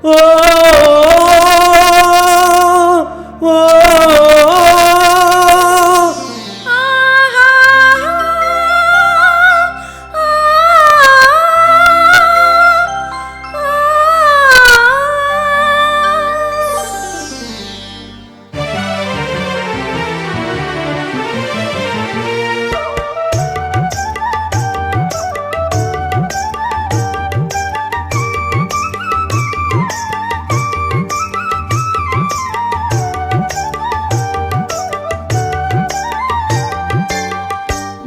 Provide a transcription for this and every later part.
ஓ ஓ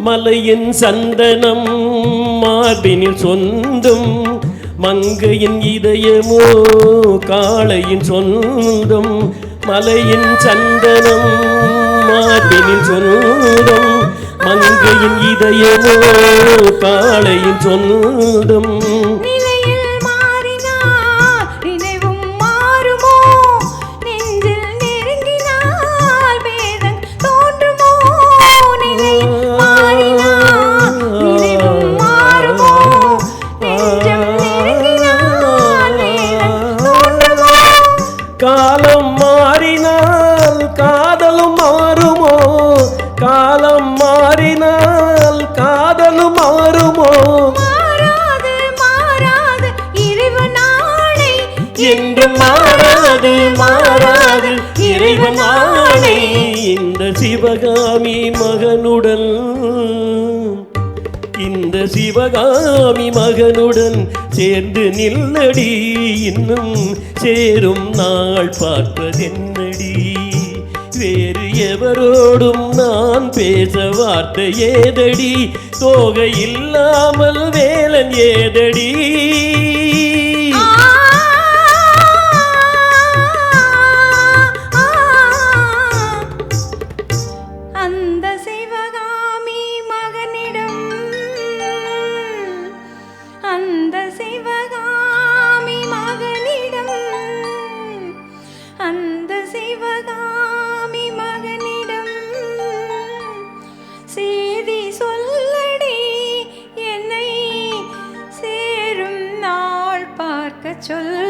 மலையின் சந்தனம் மார்பினில் சொந்தம், மங்கையின் இதயமோ காளையின் சொந்தம். மலையின் சந்தனம் மார்பினில் சொந்தம், மங்கையின் இதயமோ காளையின் சொந்தம். காலம் மாறினால் காதலும் மாறுமோ, காலம் மாறினால் காதலும் மாறுமோ. மாறாது மாறாது இறைவனானே என்றும் மாறாது மாறாது இறைவனானே. இந்த சிவகாமி மகனுடன், இந்த சிவகாமி மகனுடன் சேர்ந்து நில்லடி, இன்னும் சேரும் நாள் பார்ப்பதென்னடி. வேறு எவரோடும் நான் பேச வார்த்தை ஏதடி, தோகை இல்லாமல் வேலன் ஏதடி. அந்த சிவகாமி மகனிடம், அந்த சிவகாமி மகனிடம், அந்த சிவகாமி மகனிடம் செய்தி சொல்லடி, என்னை சேரும் நாள் பார்க்க சொல்.